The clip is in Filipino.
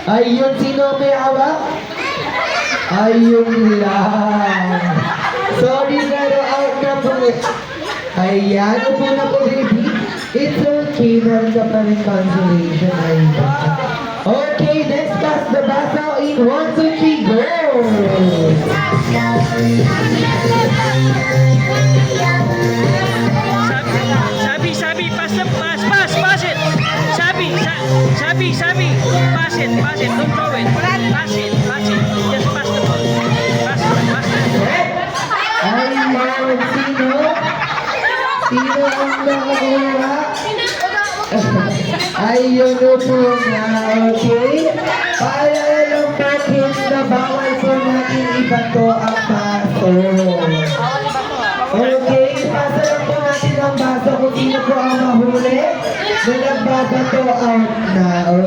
Ayun, sino may hawak? Ayun lang. Sorry, pero out na po. Ayan, upo na po, baby. It's okay, meron ka pa rin consolation. Ayun. Okay, let's pass the baso in 1, 2, 3, go! Sabi, pass it. Sabi, pass it, don't throw it. Pass it, just pass the ball. Pass it. Ayun, sino? Sino ang nakakuha? Ayun po na, okay? Paalala lang natin na bawal po natin ibato ang baso. Okay, pasa lang po natin ang baso kung sino po ang mahuli na nagbabato out na. Okay?